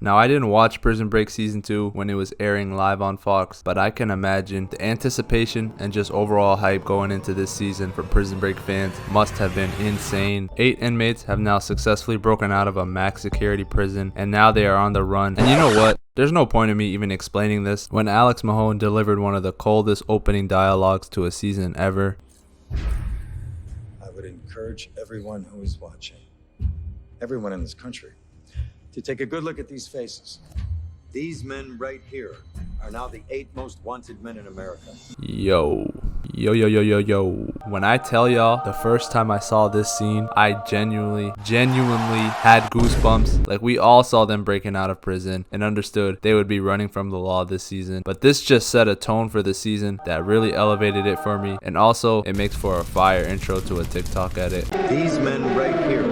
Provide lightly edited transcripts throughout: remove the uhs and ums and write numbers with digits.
Now, I didn't watch Prison Break Season 2 when it was airing live on Fox, but I can imagine the anticipation and just overall hype going into this season for Prison Break fans must have been insane. 8 inmates have now successfully broken out of a max security prison, and now they are on the run. And you know what? There's no point in me even explaining this when Alex Mahon delivered one of the coldest opening dialogues to a season ever. I would encourage everyone who is watching, everyone in this country, to take a good look at these faces. These men right here are now the 8 most wanted men in America. Yo. When I tell y'all, the first time I saw this scene, I genuinely had goosebumps. Like, we all saw them breaking out of prison and understood they would be running from the law this season. But this just set a tone for the season that really elevated it for me. And also, it makes for a fire intro to a TikTok edit. These men right here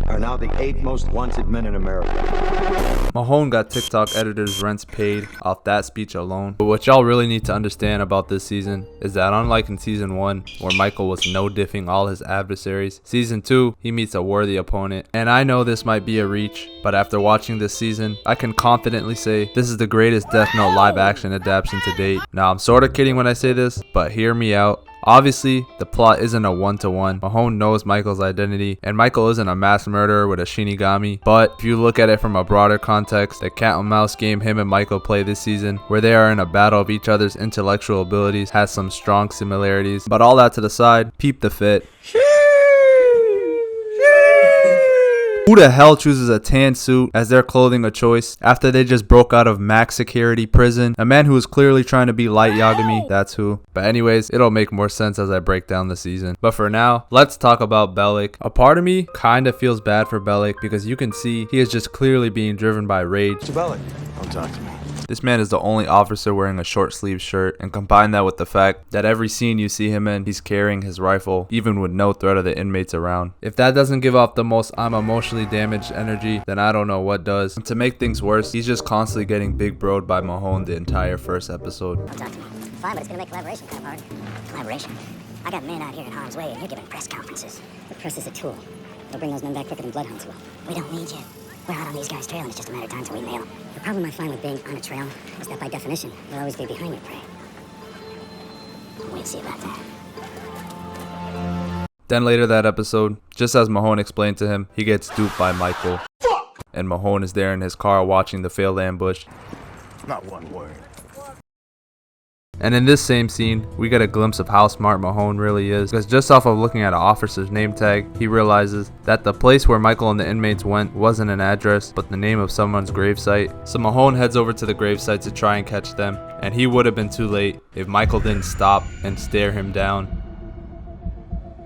are now the 8 most wanted men in America. Mahon got TikTok editors' rents paid off that speech alone. But what y'all really need to understand about this season is that unlike in Season 1, where Michael was no-diffing all his adversaries, Season 2, he meets a worthy opponent. And I know this might be a reach, but after watching this season, I can confidently say this is the greatest Death Note live-action adaptation to date. Now, I'm sorta kidding when I say this, but hear me out. Obviously, the plot isn't a one-to-one. Mahon knows Michael's identity, and Michael isn't a mass murderer with a Shinigami. But if you look at it from a broader context, the cat and mouse game him and Michael play this season, where they are in a battle of each other's intellectual abilities, has some strong similarities. But all that to the side, peep the fit. Who the hell chooses a tan suit as their clothing of choice after they just broke out of max security prison? A man who is clearly trying to be Light Yagami, that's who. But anyways, it'll make more sense as I break down the season. But for now, let's talk about Bellic. A part of me kinda feels bad for Bellic because you can see he is just clearly being driven by rage. Mr. Bellic, don't talk to me. This man is the only officer wearing a short sleeve shirt, and combine that with the fact that every scene you see him in, he's carrying his rifle, even with no threat of the inmates around. If that doesn't give off the most I'm emotionally damaged energy, then I don't know what does. And to make things worse, he's just constantly getting big broed by Mahon the entire first episode. Don't talk to me. Fine, but it's gonna make collaboration kind of hard. Collaboration? I got men out here in harm's way, and you're giving press conferences. The press is a tool. They'll bring those men back quicker than bloodhounds will. We don't need you. We're out on these guys' trail, and it's just a matter of time till we nail them. The problem I find with being on a trail is that by definition, you'll always be behind your prey. We'll see about that. Then later that episode, just as Mahon explained to him, he gets duped by Michael. Fuck! And Mahon is there in his car watching the failed ambush. Not one word. And in this same scene, we get a glimpse of how smart Mahon really is, because just off of looking at an officer's name tag, he realizes that the place where Michael and the inmates went wasn't an address, but the name of someone's gravesite. So Mahon heads over to the gravesite to try and catch them, and he would have been too late if Michael didn't stop and stare him down.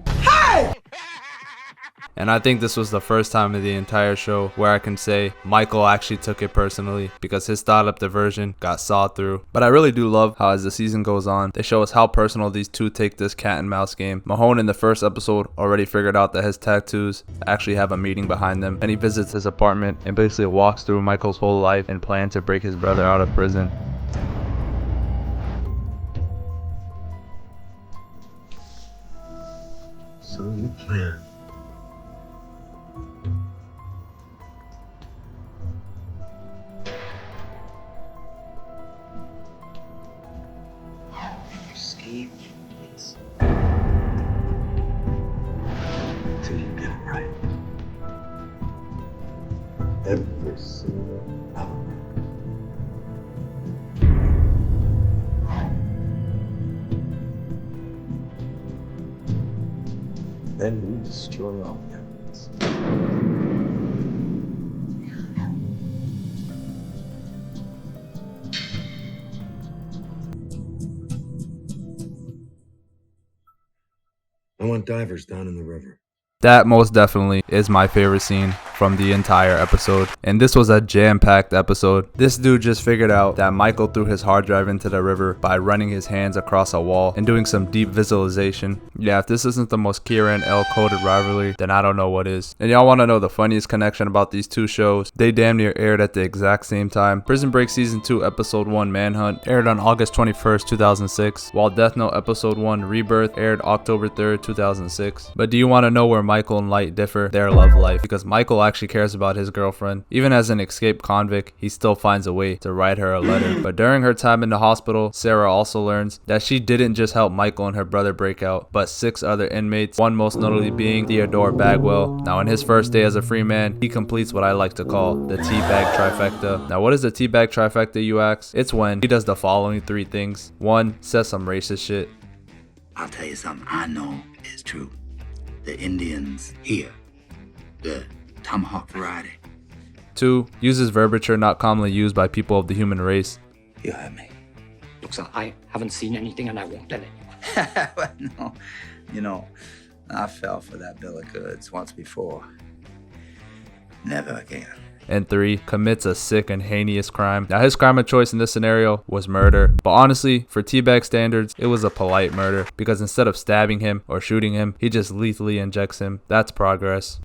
Hey! And I think this was the first time in the entire show where I can say Michael actually took it personally, because his thought-up diversion got sawed through. But I really do love how as the season goes on, they show us how personal these two take this cat and mouse game. Mahon in the first episode already figured out that his tattoos actually have a meaning behind them, and he visits his apartment and basically walks through Michael's whole life and plan to break his brother out of prison. So you plan. Escape this till you get it right. Every single hour. Then we destroy all the evidence. I want divers down in the river. That most definitely is my favorite scene from the entire episode, and this was a jam-packed episode. This dude just figured out that Michael threw his hard drive into the river by running his hands across a wall and doing some deep visualization. Yeah, if this isn't the most Kira and L coded rivalry, then I don't know what is. And y'all want to know the funniest connection about these two shows? They damn near aired at the exact same time. Prison Break Season 2 Episode 1 Manhunt aired on August 21st, 2006, while Death Note Episode 1 Rebirth aired October 3rd, 2006. But do you want to know where Michael and Light differ? Their love life. Because Michael Michael actually cares about his girlfriend. Even as an escaped convict, he still finds a way to write her a letter. But during her time in the hospital, Sarah also learns that she didn't just help Michael and her brother break out, but 6 other inmates, one most notably being Theodore Bagwell. Now in his first day as a free man, he completes what I like to call the Teabag trifecta. Now what is the Teabag trifecta, you ask? It's when he does the following 3 things. 1, says some racist shit. I'll tell you something I know is true. The Indians here, the tomahawk variety. 2, uses verbiage not commonly used by people of the human race. You heard me. Look, sir, I haven't seen anything and I won't tell it. No, you know, I fell for that bill of goods once before. Never again. And 3, commits a sick and heinous crime. Now his crime of choice in this scenario was murder, but honestly, for Teabag standards, it was a polite murder, because instead of stabbing him or shooting him, he just lethally injects him. That's progress.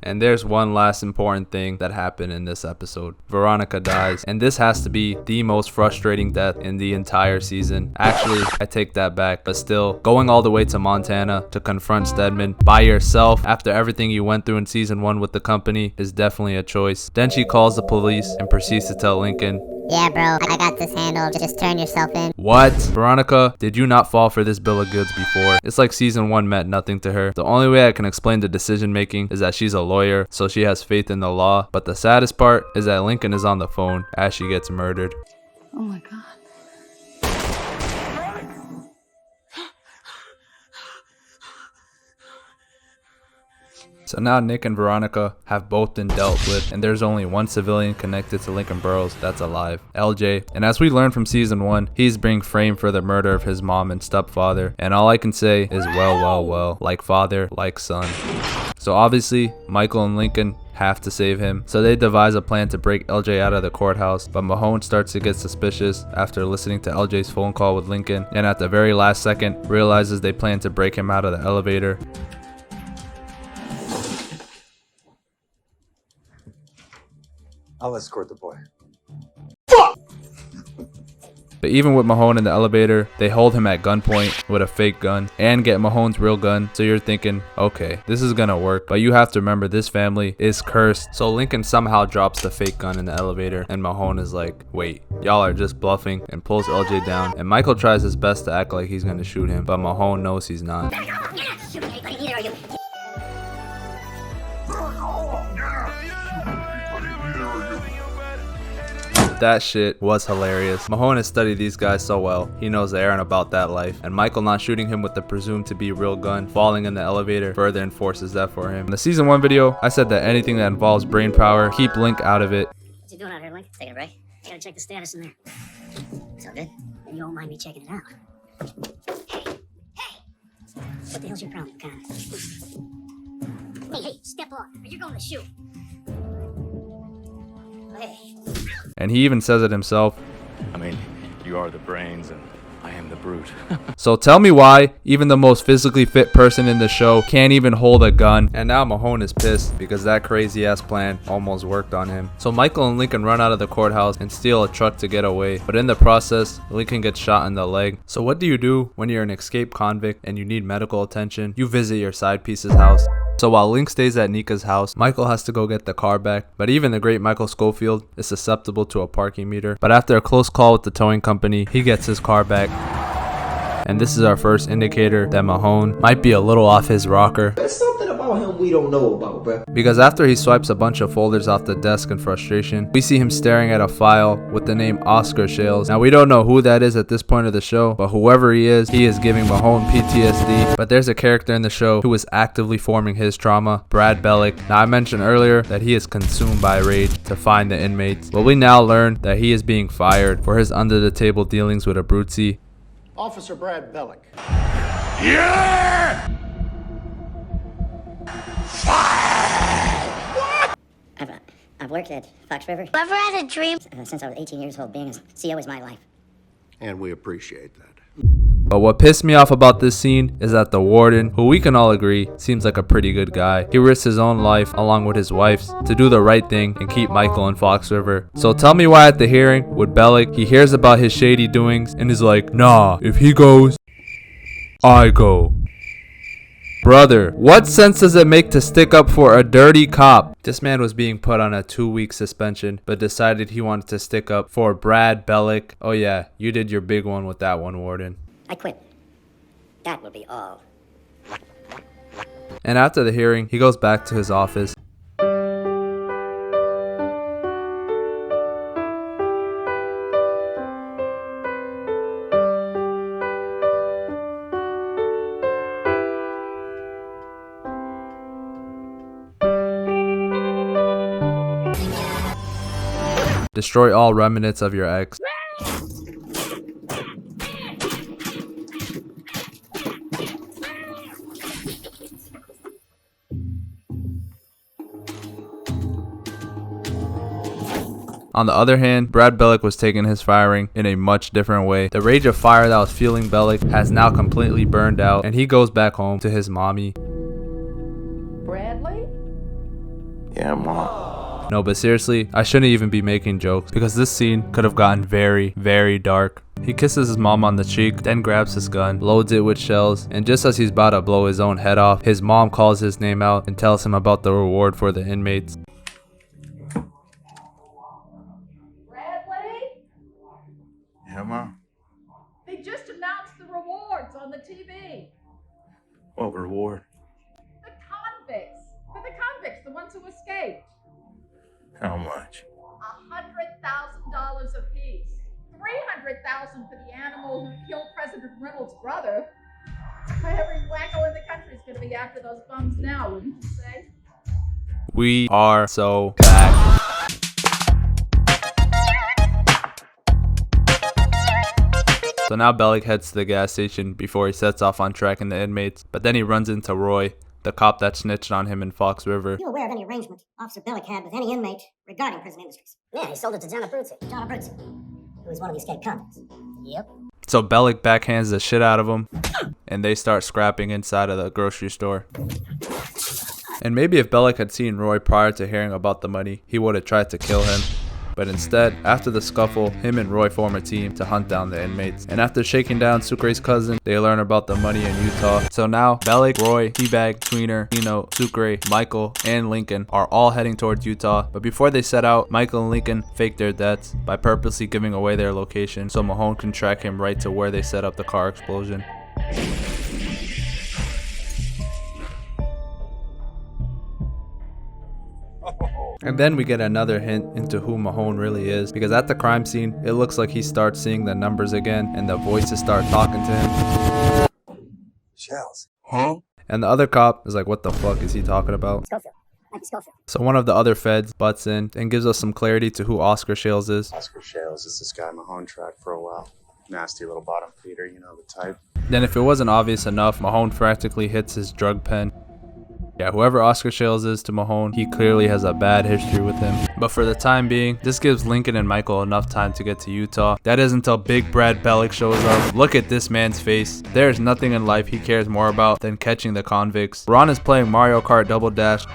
And there's one last important thing that happened in this episode. Veronica dies, and this has to be the most frustrating death in the entire season. Actually, I take that back, but still, going all the way to Montana to confront Stedman by yourself after everything you went through in season 1 with the company is definitely a choice. Then she calls the police and proceeds to tell Lincoln, "Yeah, bro, I got this handled. Just turn yourself in." What? Veronica, did you not fall for this bill of goods before? It's like season 1 meant nothing to her. The only way I can explain the decision making is that she's a lawyer, so she has faith in the law. But the saddest part is that Lincoln is on the phone as she gets murdered. Oh my God. So now Nick and Veronica have both been dealt with, and there's only one civilian connected to Lincoln Burrows that's alive, LJ. And as we learned from season 1, he's being framed for the murder of his mom and stepfather. And all I can say is well, like father, like son. So obviously, Michael and Lincoln have to save him. So they devise a plan to break LJ out of the courthouse, but Mahon starts to get suspicious after listening to LJ's phone call with Lincoln, and at the very last second realizes they plan to break him out of the elevator. I'll escort the boy. But even with Mahon in the elevator, they hold him at gunpoint with a fake gun and get Mahon's real gun. So you're thinking, okay, this is gonna work. But you have to remember, this family is cursed. So Lincoln somehow drops the fake gun in the elevator, and Mahon is like, wait, y'all are just bluffing, and pulls LJ down. And Michael tries his best to act like he's gonna shoot him, but Mahon knows he's not. You're not shooting anybody, neither are you. That shit was hilarious. Mahon has studied these guys so well, he knows they aren't about that life, and Michael not shooting him with the presumed to be real gun falling in the elevator further enforces that for him. In the season 1 video, I said that anything that involves brain power, keep Link out of it. What you doing out here, Link? Taking a break? I gotta check the status in there. So good? Then you won't mind me checking it out. Hey! What the hell's your problem, Connor? Hey, step off, or you're going to shoot. Hey. And he even says it himself. I mean, you are the brains and I am the brute. So tell me why even the most physically fit person in the show can't even hold a gun. And now Mahon is pissed because that crazy ass plan almost worked on him. So Michael and Lincoln run out of the courthouse and steal a truck to get away. But in the process, Lincoln gets shot in the leg. So what do you do when you're an escaped convict and you need medical attention? You visit your side piece's house. So while Link stays at Nika's house, Michael has to go get the car back. But even the great Michael Schofield is susceptible to a parking meter. But after a close call with the towing company, he gets his car back. And this is our first indicator that Mahon might be a little off his rocker. There's something about him we don't know about, bro. Because after he swipes a bunch of folders off the desk in frustration, we see him staring at a file with the name Oscar Shales. Now we don't know who that is at this point of the show, but whoever he is giving Mahon PTSD. But there's a character in the show who is actively forming his trauma, Brad Bellick. Now I mentioned earlier that he is consumed by rage to find the inmates. Well, we now learn that he is being fired for his under the table dealings with Abruzzi. Officer Brad Bellick. Yeah! I've worked at Fox River. Ever had a dream? Since I was 18 years old. Being a CO is my life. And we appreciate that. But what pissed me off about this scene is that the warden, who we can all agree seems like a pretty good guy, he risks his own life along with his wife's to do the right thing and keep Michael in Fox River. So tell me why at the hearing with Bellick, he hears about his shady doings and is like, nah, if he goes, I go. Brother, what sense does it make to stick up for a dirty cop? This man was being put on a 2-week suspension, but decided he wanted to stick up for Brad Bellick. Oh yeah, you did your big one with that one, Warden. I quit. That will be all. And after the hearing, he goes back to his office. Destroy all remnants of your ex. On the other hand, Brad Bellick was taking his firing in a much different way. The rage of fire that was fueling Bellick has now completely burned out, and he goes back home to his mommy. Bradley? Yeah, Mom. No, but seriously, I shouldn't even be making jokes because this scene could have gotten very, very dark. He kisses his mom on the cheek, then grabs his gun, loads it with shells, and just as he's about to blow his own head off, his mom calls his name out and tells him about the reward for the inmates. Bradley? Yeah, Mom. They just announced the rewards on the TV. What reward? The convicts. For the convicts, the ones who escaped. How much? $100,000 apiece. $300,000 for the animal who killed President Reynolds' brother. Every wacko in the country is going to be after those bums now, wouldn't you say? We are so back. So now Bellick heads to the gas station before he sets off on tracking the inmates, but then he runs into Roy, the cop that snitched on him in Fox River. Are you aware of any arrangement Officer Bellick had with any inmate regarding prison industries? Yeah, he sold it to John Abruzzi. John Abruzzi, who was one of the escaped convicts. Yep. So Bellick backhands the shit out of him, and they start scrapping inside of the grocery store. And maybe if Bellick had seen Roy prior to hearing about the money, he would have tried to kill him. But instead, after the scuffle, him and Roy form a team to hunt down the inmates. And after shaking down Sucre's cousin, they learn about the money in Utah. So now, Bellick, Roy, Teabag, Tweener, Nino, Sucre, Michael, and Lincoln are all heading towards Utah. But before they set out, Michael and Lincoln fake their deaths by purposely giving away their location so Mahon can track him right to where they set up the car explosion. And then we get another hint into who Mahon really is, because at the crime scene, it looks like he starts seeing the numbers again and the voices start talking to him. Shells. Huh? And the other cop is like, what the fuck is he talking about? Schofield. Schofield. So one of the other feds butts in and gives us some clarity to who Oscar Shales is. Oscar Shales is this guy Mahon tracked for a while. Nasty little bottom feeder, you know the type. Then if it wasn't obvious enough, Mahon practically hits his drug pen. Yeah, whoever Oscar Shales is to Mahon, he clearly has a bad history with him. But for the time being, this gives Lincoln and Michael enough time to get to Utah. That is until Big Brad Bellick shows up. Look at this man's face. There is nothing in life he cares more about than catching the convicts. Ron is playing Mario Kart Double Dash.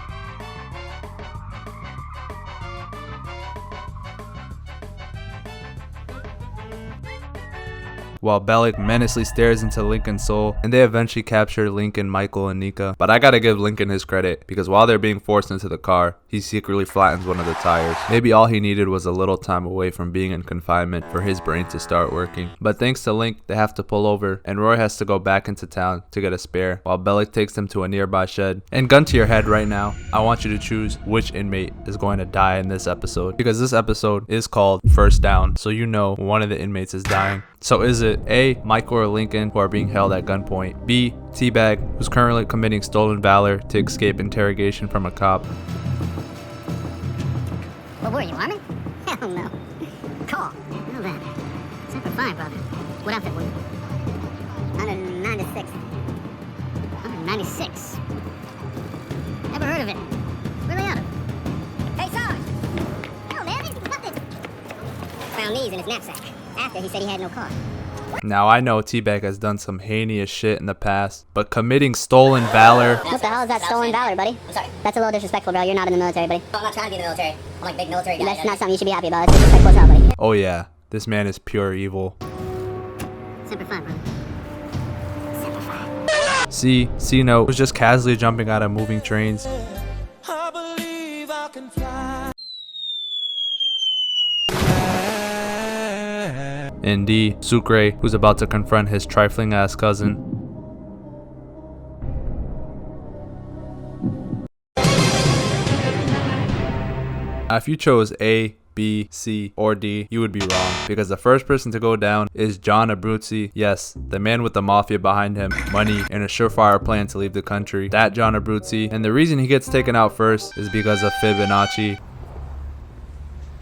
While Bellick menacingly stares into Lincoln's soul, and they eventually capture Lincoln, Michael, and Nika. But I gotta give Lincoln his credit, because while they're being forced into the car, he secretly flattens one of the tires. Maybe all he needed was a little time away from being in confinement for his brain to start working. But thanks to Link, they have to pull over, and Roy has to go back into town to get a spare, while Bellick takes them to a nearby shed. And gun to your head right now, I want you to choose which inmate is going to die in this episode, because this episode is called First Down, so you know one of the inmates is dying. So is it A, Michael or Lincoln, who are being held at gunpoint? B, Teabag, who's currently committing stolen valor to escape interrogation from a cop? What were you, Army? Hell no. Call. Know that. Semper Fi, brother. What outfit were you? 196. 196? Never heard of it. Where are they out of? Hey, Sarge! No, man, he's nothing. Found these in his knapsack. After he said he had no car. Now I know Teabag has done some heinous shit in the past, but committing stolen valor... What the hell is that stolen valor, buddy? I'm sorry. That's a little disrespectful, bro. You're not in the military, buddy. I'm not trying to be in the military. I'm like a big military guy. That's not something you should be happy about. It's disrespectful as hell, buddy. Oh yeah, this man is pure evil. Semper Fi, brother. Semper Fi. C-Note was just casually jumping out of moving trains. And D, Sucre, who's about to confront his trifling ass cousin. Now, if you chose A, B, C, or D, you would be wrong, because the first person to go down is John Abruzzi. Yes, the man with the mafia behind him, money, and a surefire plan to leave the country. That John Abruzzi. And the reason he gets taken out first is because of Fibonacci.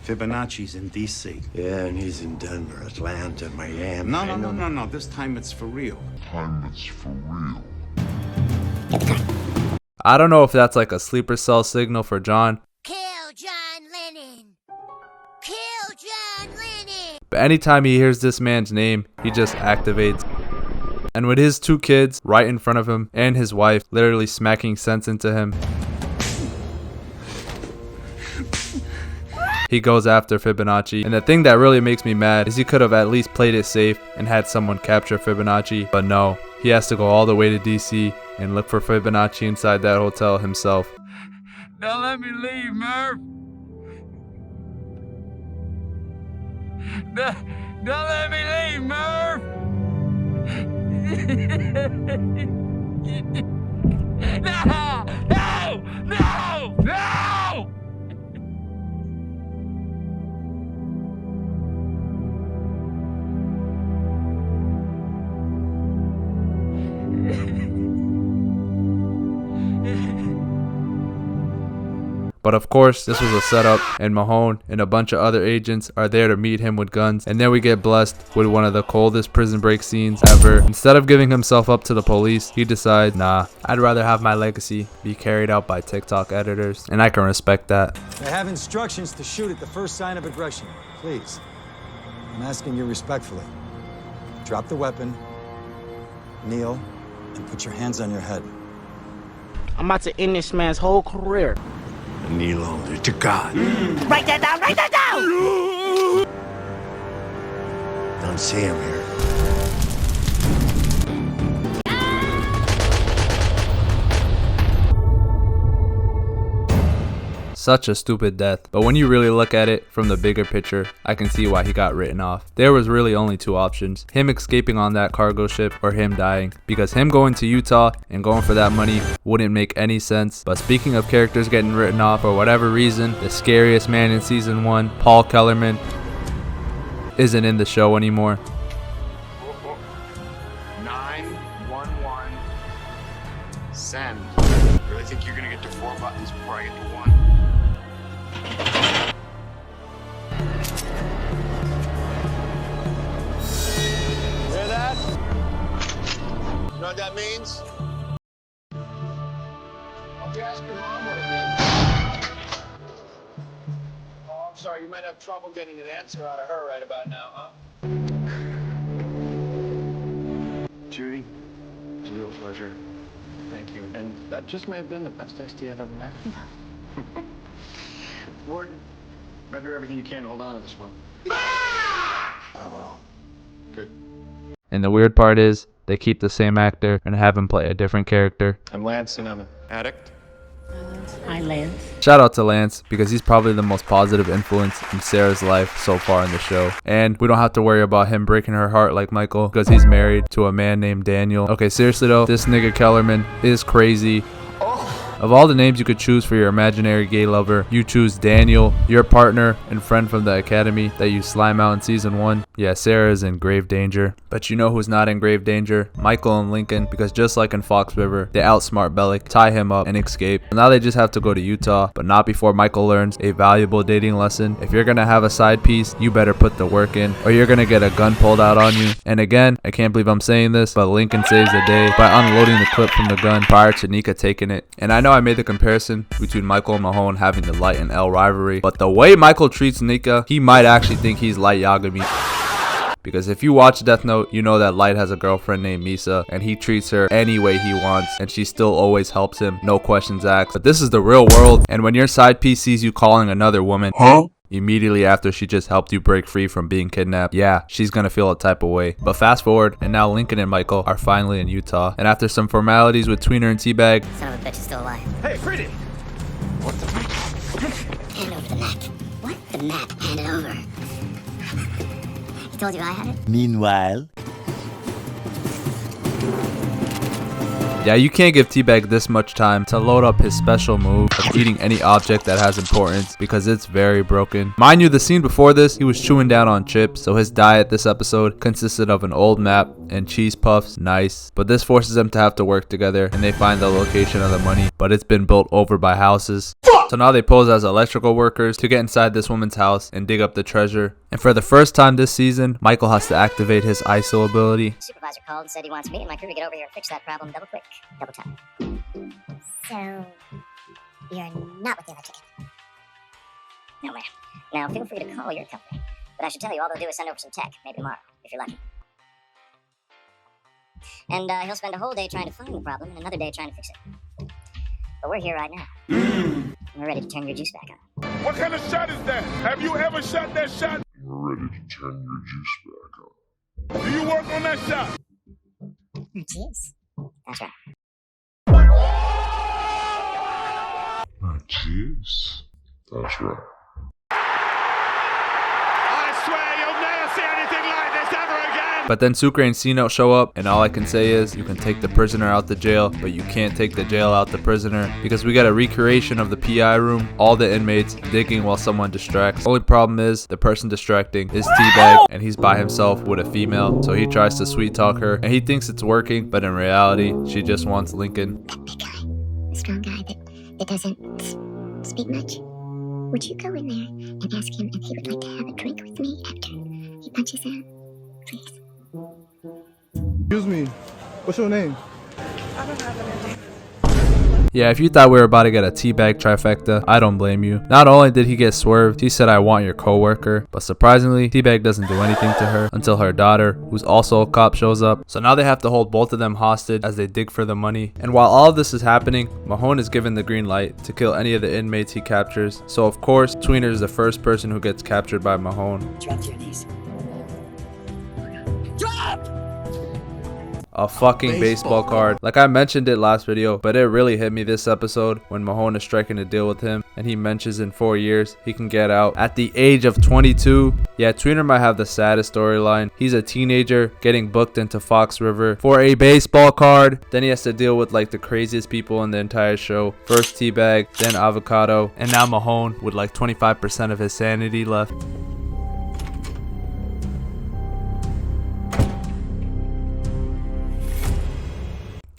Fibonacci's in D.C. Yeah, and he's in Denver, Atlanta, Miami. No. This time it's for real. I don't know if that's like a sleeper cell signal for John. Kill John Lennon. Kill John Lennon. But anytime he hears this man's name, he just activates. And with his 2 kids right in front of him and his wife literally smacking sense into him, he goes after Fibonacci. And the thing that really makes me mad is he could have at least played it safe and had someone capture Fibonacci, but no, he has to go all the way to DC and look for Fibonacci inside that hotel himself. Don't let me leave, Murph. Don't let me leave, Murph. No! But of course, this was a setup, and Mahon and a bunch of other agents are there to meet him with guns. And then we get blessed with one of the coldest prison break scenes ever. Instead of giving himself up to the police, he decides, nah, I'd rather have my legacy be carried out by TikTok editors. And I can respect that. I have instructions to shoot at the first sign of aggression. Please, I'm asking you respectfully. Drop the weapon, kneel, and put your hands on your head. I'm about to end this man's whole career. Kneel only to God. Write that down! Write that down! Don't see him here. Such a stupid death. But when you really look at it from the bigger picture, I can see why he got written off. There was really only 2 options. Him escaping on that cargo ship or him dying. Because him going to Utah and going for that money wouldn't make any sense. But speaking of characters getting written off for whatever reason, the scariest man in season 1, Paul Kellerman, isn't in the show anymore. 911. Send. Really think you're gonna get to 4 buttons before I get to 1? Hear that? You know what that means? I'll be asking Mom what it means. Oh, I'm sorry. You might have trouble getting an answer out of her right about now, huh? Judy, it's a real pleasure. Thank you. And that just may have been the best ST I've ever met. Ward, better do everything you can to hold on to this one. Oh, well. Good. And the weird part is, they keep the same actor and have him play a different character. I'm Lance and I'm an addict. Hi, Lance. Shout out to Lance, because he's probably the most positive influence in Sarah's life so far in the show. And we don't have to worry about him breaking her heart like Michael, because he's married to a man named Daniel. Okay, seriously though, this nigga Kellerman is crazy. Of all the names you could choose for your imaginary gay lover, you choose Daniel, your partner and friend from the academy that you slime out in season 1. Yeah, Sarah is in grave danger. But you know who's not in grave danger? Michael and Lincoln, because just like in Fox River, they outsmart Bellic, tie him up, and escape. Now they just have to go to Utah, but not before Michael learns a valuable dating lesson. If you're gonna have a side piece, you better put the work in, or you're gonna get a gun pulled out on you. And again, I can't believe I'm saying this, but Lincoln saves the day by unloading the clip from the gun prior to Nika taking it. And I know I made the comparison between Michael and Mahon having the Light and L rivalry, but the way Michael treats Nika, he might actually think he's Light Yagami. Because if you watch Death Note, you know that Light has a girlfriend named Misa, and he treats her any way he wants, and she still always helps him, no questions asked. But this is the real world, and when your side piece sees you calling another woman, immediately after she just helped you break free from being kidnapped, yeah, she's gonna feel a type of way. But fast forward, and now Lincoln and Michael are finally in Utah. And after some formalities with Tweener and Teabag, Son of a bitch is still alive. Hey, Freddy! Hand over the map. What? The map. Hand it over. He told you I had it? Meanwhile, yeah, you can't give Teabag this much time to load up his special move of eating any object that has importance because it's very broken. Mind you, the scene before this, he was chewing down on chips, so his diet this episode consisted of an old map and cheese puffs. Nice. But this forces them to have to work together, and they find the location of the money, but it's been built over by houses. So now they pose as electrical workers to get inside this woman's house and dig up the treasure. And for the first time this season, Michael has to activate his ISO ability. Supervisor called and said he wants me and my crew to get over here and fix that problem double quick. Double time. So, you're not with the electrician? No, ma'am. Now, feel free to call your company. But I should tell you, all they'll do is send over some tech, maybe tomorrow, if you're lucky. And he'll spend a whole day trying to find the problem and another day trying to fix it. But we're here right now. We're ready to turn your juice back on. What kind of shot is that? Have you ever shot that shot? We're ready to turn your juice back on. Do you work on that shot? Juice? That's right. Juice? That's right. I swear you'll never see anything like this ever again! But then Sucre and C-Note show up, and all I can say is you can take the prisoner out the jail, but you can't take the jail out the prisoner, because we got a recreation of the PI room, all the inmates digging while someone distracts. Only problem is the person distracting is Teabag, and he's by himself with a female, so he tries to sweet talk her, and he thinks it's working, but in reality, she just wants Lincoln. That big guy, the strong guy that doesn't speak much. Would you go in there and ask him if he would like to have a drink with me after he punches out? Please. Excuse me, what's your name? I don't have a name. Yeah, if you thought we were about to get a Teabag trifecta, I don't blame you. Not only did he get swerved, he said I want your coworker, but surprisingly, Teabag doesn't do anything to her until her daughter, who's also a cop, shows up. So now they have to hold both of them hostage as they dig for the money. And while all of this is happening, Mahon is given the green light to kill any of the inmates he captures. So of course, Tweener is the first person who gets captured by Mahon. Drop to your knees. A fucking baseball card. Like I mentioned it last video, but it really hit me this episode when Mahon is striking a deal with him and he mentions in 4 years he can get out at the age of 22. Yeah, Tweener might have the saddest storyline. He's a teenager getting booked into Fox River for a baseball card. Then he has to deal with like the craziest people in the entire show. First Teabag, then Avocado, and now Mahon with like 25% of his sanity left.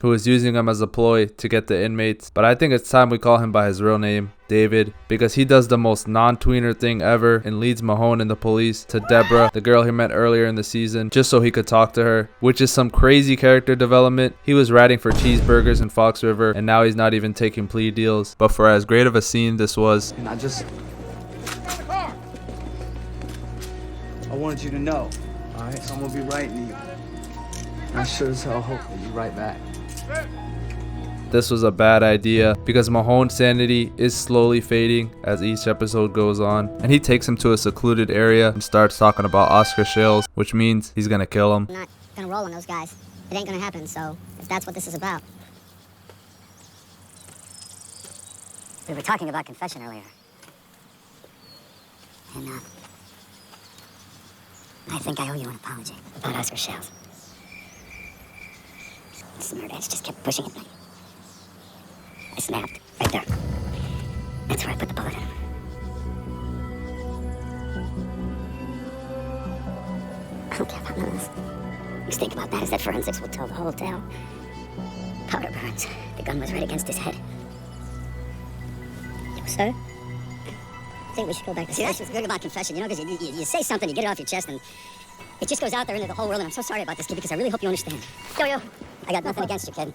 Who is using him as a ploy to get the inmates. But I think it's time we call him by his real name, David, because he does the most non-Tweener thing ever and leads Mahon and the police to Deborah, the girl he met earlier in the season, just so he could talk to her, which is some crazy character development. He was ratting for cheeseburgers in Fox River, and now he's not even taking plea deals. But for as great of a scene this was, and I wanted you to know, alright? So I'm gonna be writing to you. I sure as hell hope that you write back. this was a bad idea because Mahon's sanity is slowly fading as each episode goes on, and he takes him to a secluded area and starts talking about Oscar Shales, which means he's gonna kill him. I'm not gonna roll on those guys. It ain't gonna happen, so if that's what this is about. We were talking about confession earlier. And, I think I owe you an apology about Oscar Shales. This murder just kept pushing at me. I snapped right there. That's where I put the bullet in him. I don't care about none of this. The mistake about that is that forensics will tell the whole tale. Powder burns. The gun was right against his head. Yo, sir? I think we should go back to see, that's what's good about confession, you know, because you say something, you get it off your chest, and it just goes out there into the whole world, and I'm so sorry about this, kid, because I really hope you understand. Yo, I got nothing against you, kid.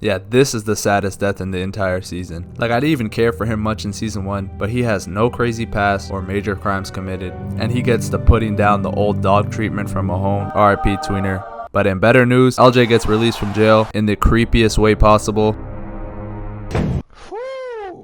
Yeah, this is the saddest death in the entire season. Like, I didn't even care for him much in season 1, but he has no crazy past or major crimes committed, and he gets the putting down the old dog treatment from Mahon. R.I.P. Tweener. But in better news, LJ gets released from jail in the creepiest way possible.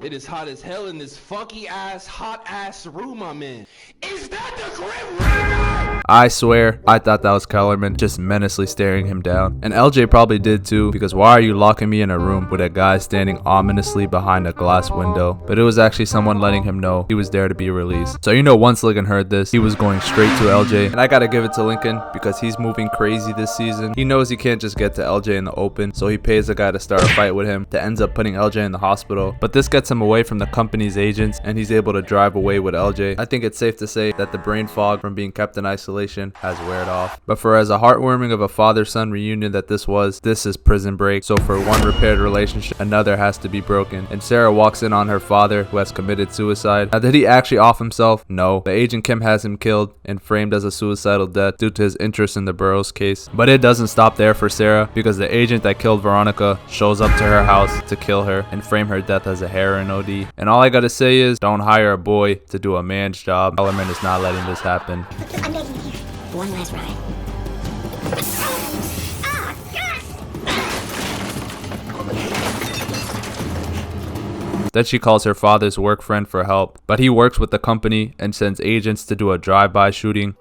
It is hot as hell in this funky ass, hot ass room I'm in. Is that the Grim Reaper? I swear, I thought that was Kellerman just menacingly staring him down. And LJ probably did too, because why are you locking me in a room with a guy standing ominously behind a glass window? But it was actually someone letting him know he was there to be released. So you know, once Lincoln heard this, he was going straight to LJ. And I gotta give it to Lincoln because he's moving crazy this season. He knows he can't just get to LJ in the open, so he pays a guy to start a fight with him that ends up putting LJ in the hospital. But this gets him away from the company's agents and he's able to drive away with LJ. I think it's safe to say that the brain fog from being kept in isolation has weared off. But for as a heartwarming of a father-son reunion that this is Prison Break. So for one repaired relationship, another has to be broken. And Sarah walks in on her father who has committed suicide. Now, did he actually off himself? No. But Agent Kim has him killed and framed as a suicidal death due to his interest in the Burroughs case. But it doesn't stop there for Sarah, because the agent that killed Veronica shows up to her house to kill her and frame her death as a heroin OD. And all I gotta say is, don't hire a boy to do a man's job. Kellerman is not letting this happen. I'm begging you. One last ride. Then she calls her father's work friend for help, but he works with the company and sends agents to do a drive-by shooting.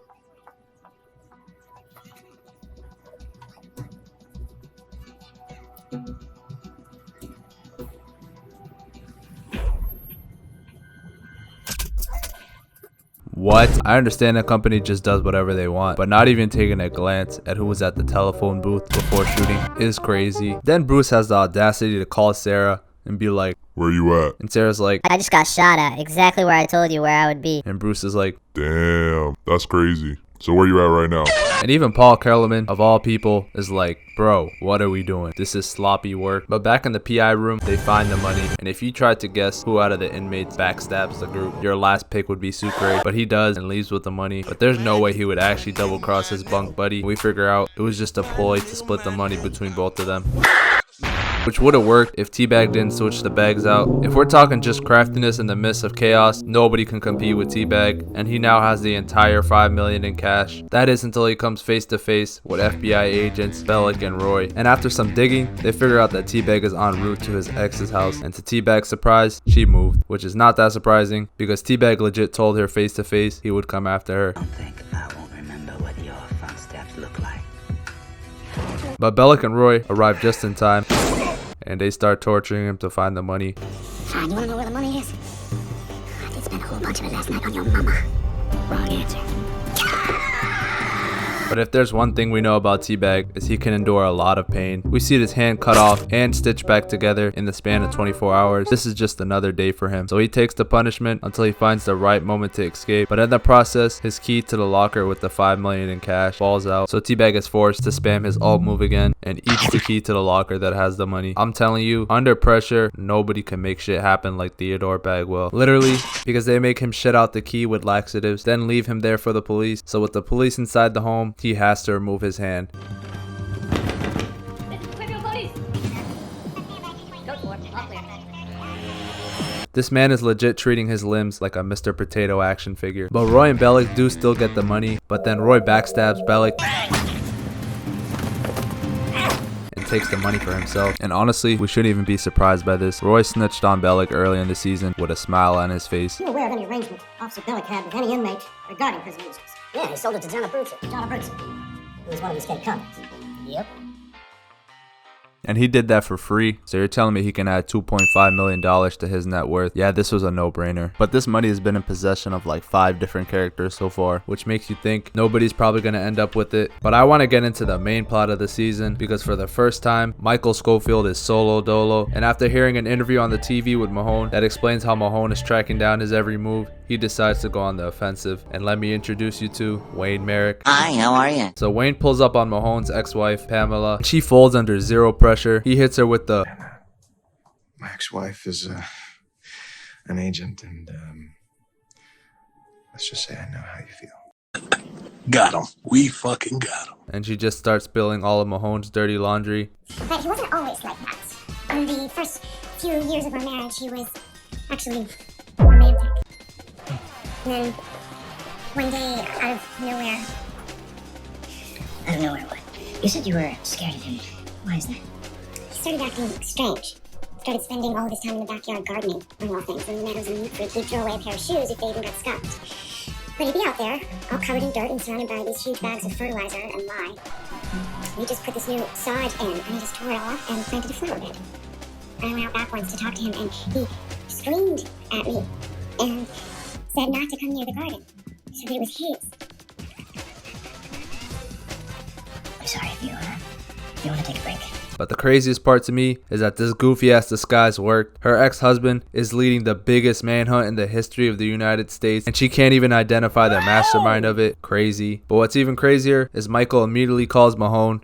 What? I understand the company just does whatever they want, but not even taking a glance at who was at the telephone booth before shooting is crazy. Then Bruce has the audacity to call Sarah and be like, "Where you at?" And Sarah's like, I just got shot at, exactly where I told you where I would be. And Bruce is like, "Damn, that's crazy. So where you at right now?" And even Paul Kellerman, of all people, is like, "Bro, what are we doing? This is sloppy work." But back in the PI room, they find the money. And if you tried to guess who out of the inmates backstabs the group, your last pick would be Sucre. But he does and leaves with the money. But there's no way he would actually double cross his bunk buddy. We figure out it was just a ploy to split the money between both of them, which would have worked if Teabag didn't switch the bags out. If we're talking just craftiness in the midst of chaos, nobody can compete with Teabag, and he now has the entire $5 million in cash. That is until he comes face to face with FBI agents Bellick and Roy. And after some digging, they figure out that Teabag is en route to his ex's house. And to Teabag's surprise, she moved, which is not that surprising because Teabag legit told her face to face he would come after her. I don't think I won't remember what your front steps look like. But Bellick and Roy arrive just in time, and they start torturing him to find the money. Fine, you wanna know where the money is? I did spend a whole bunch of it last night on your mama. Wrong answer. But if there's one thing we know about Teabag, is he can endure a lot of pain. We see his hand cut off and stitched back together in the span of 24 hours. This is just another day for him. So he takes the punishment until he finds the right moment to escape. But in the process, his key to the locker with the $5 million in cash falls out. So Teabag is forced to spam his alt move again and eats the key to the locker that has the money. I'm telling you, under pressure, nobody can make shit happen like Theodore Bagwell. Literally, because they make him shit out the key with laxatives, then leave him there for the police. So with the police inside the home, he has to remove his hand. This man is legit treating his limbs like a Mr. Potato action figure. But Roy and Bellick do still get the money, but then Roy backstabs Bellick and takes the money for himself. And honestly, we shouldn't even be surprised by this. Roy snitched on Bellick early in the season with a smile on his face. You aware of any arrangement Officer Bellick had with any inmate regarding prison users? Yeah, he sold it to John Abruzzi. John Abruzzi, who was one of his escaped convicts. Yep. And he did that for free. So you're telling me he can add $2.5 million to his net worth? Yeah, this was a no-brainer. But this money has been in possession of like 5 different characters so far, which makes you think nobody's probably going to end up with it. But I want to get into the main plot of the season, because for the first time, Michael Schofield is solo dolo. And after hearing an interview on the TV with Mahon that explains how Mahon is tracking down his every move, he decides to go on the offensive. And let me introduce you to Wayne Merrick. Hi, how are you? So Wayne pulls up on Mahon's ex-wife, Pamela. She folds under zero pressure. He hits her with the... My ex-wife is an agent, and let's just say I know how you feel. Got him. We fucking got him. And she just starts spilling all of Mahon's dirty laundry. But he wasn't always like that. In the first few years of our marriage, he was actually romantic. And then one day, out of nowhere... Out of nowhere what? You said you were scared of him. Why is that? He started acting strange. Started spending all of his time in the backyard gardening, among all things, in the meadows and meat fruit. He'd throw away a pair of shoes if they even got scuffed. But he'd be out there, all covered in dirt and surrounded by these huge bags of fertilizer and lye. He just put this new sod in, and he just tore it off and planted a flower bed. I went out back once to talk to him, and he screamed at me and said not to come near the garden, so that it was his. I'm sorry if you want to take a break. But the craziest part to me is that this goofy ass disguise worked. Her ex-husband is leading the biggest manhunt in the history of the United States, and she can't even identify the mastermind of it. Crazy. But what's even crazier is Michael immediately calls Mahon.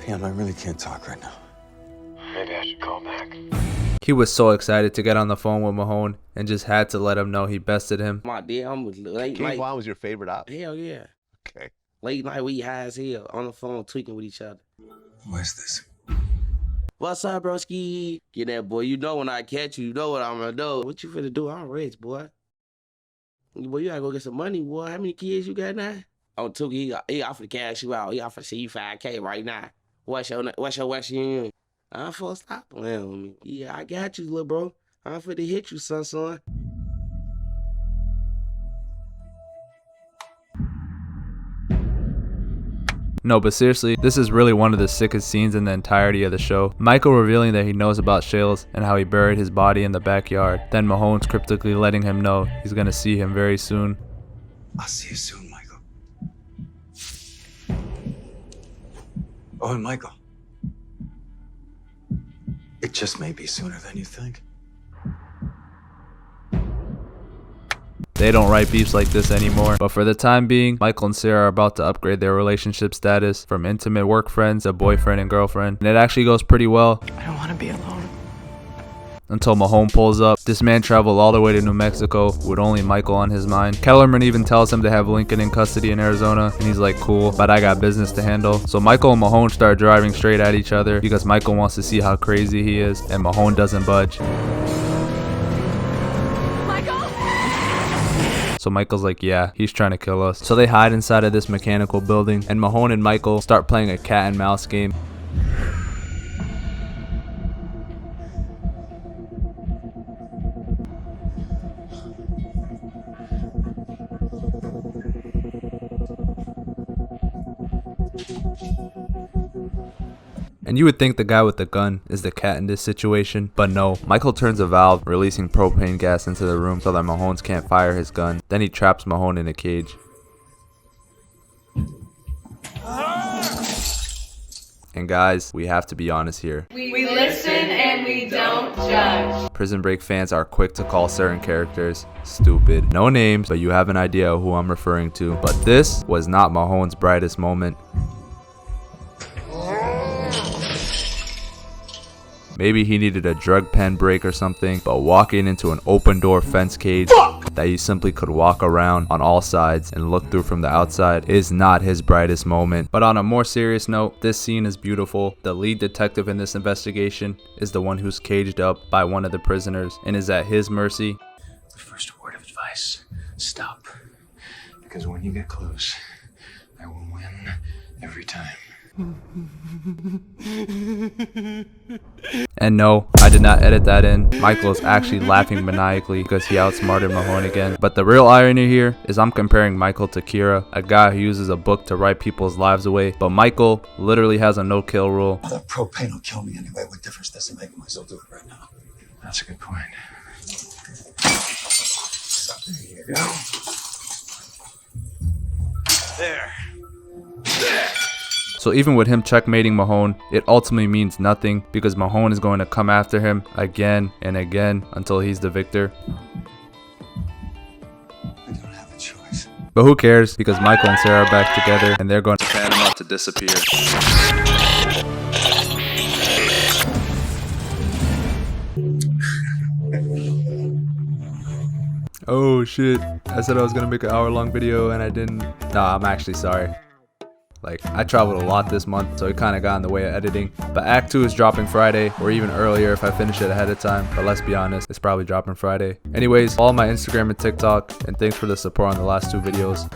Pam, I really can't talk right now. Maybe I should call back. He was so excited to get on the phone with Mahon and just had to let him know he bested him. My damn was late night. King Von was your favorite op? Hell yeah. Okay. Late night, we high as hell on the phone tweaking with each other. Who is this? What's up, broski? Get that, boy. You know when I catch you, you know what I'm gonna do. What you finna do? I'm rich, boy. Boy, you gotta go get some money, boy. How many kids you got now? Oh, Tuki, he offered to cash you out. He offered to see you $5K right now. What's your Western? I'm for stop playing with me. Yeah, I got you, little bro. I'm finna hit you, son. No, but seriously, this is really one of the sickest scenes in the entirety of the show. Michael revealing that he knows about Shales and how he buried his body in the backyard. Then Mahon's cryptically letting him know he's gonna see him very soon. I'll see you soon, Michael. Oh, and Michael. It just may be sooner than you think. They don't write beefs like this anymore, but for the time being, Michael and Sarah are about to upgrade their relationship status from intimate work friends to boyfriend and girlfriend, and it actually goes pretty well. I don't want to be alone. Until Mahon pulls up. This man traveled all the way to New Mexico with only Michael on his mind. Kellerman even tells him to have Lincoln in custody in Arizona, and he's like, cool, but I got business to handle. So Michael and Mahon start driving straight at each other because Michael wants to see how crazy he is, and Mahon doesn't budge. So Michael's like, yeah, he's trying to kill us. So they hide inside of this mechanical building, and Mahon and Michael start playing a cat and mouse game. And you would think the guy with the gun is the cat in this situation, but no. Michael turns a valve, releasing propane gas into the room so that Mahon's can't fire his gun. Then he traps Mahon in a cage. And guys, we have to be honest here. We listen and we don't judge. Prison Break fans are quick to call certain characters stupid. No names, but you have an idea of who I'm referring to. But this was not Mahon's brightest moment. Maybe he needed a drug pen break or something, but walking into an open door fence cage that you simply could walk around on all sides and look through from the outside is not his brightest moment. But on a more serious note, this scene is beautiful. The lead detective in this investigation is the one who's caged up by one of the prisoners and is at his mercy. The first word of advice, stop. Because when you get close, I will win every time. And no, I did not edit that in. Michael is actually laughing maniacally because he outsmarted Mahon again. But the real irony here is I'm comparing Michael to Kira, a guy who uses a book to write people's lives away. But Michael literally has a no-kill rule. The propane will kill me anyway. What difference does it make? I might as well do it right now. That's a good point. There you go. There. So even with him checkmating Mahon, it ultimately means nothing because Mahon is going to come after him again and again until he's the victor. I don't have a choice. But who cares, because Michael and Sarah are back together and they're going to plan him out to disappear. Oh shit, I said I was gonna make an hour-long video and I didn't. Nah, I'm actually sorry. Like, I traveled a lot this month, so it kind of got in the way of editing. But Act 2 is dropping Friday, or even earlier if I finish it ahead of time. But let's be honest, it's probably dropping Friday. Anyways, follow my Instagram and TikTok, and thanks for the support on the last two videos.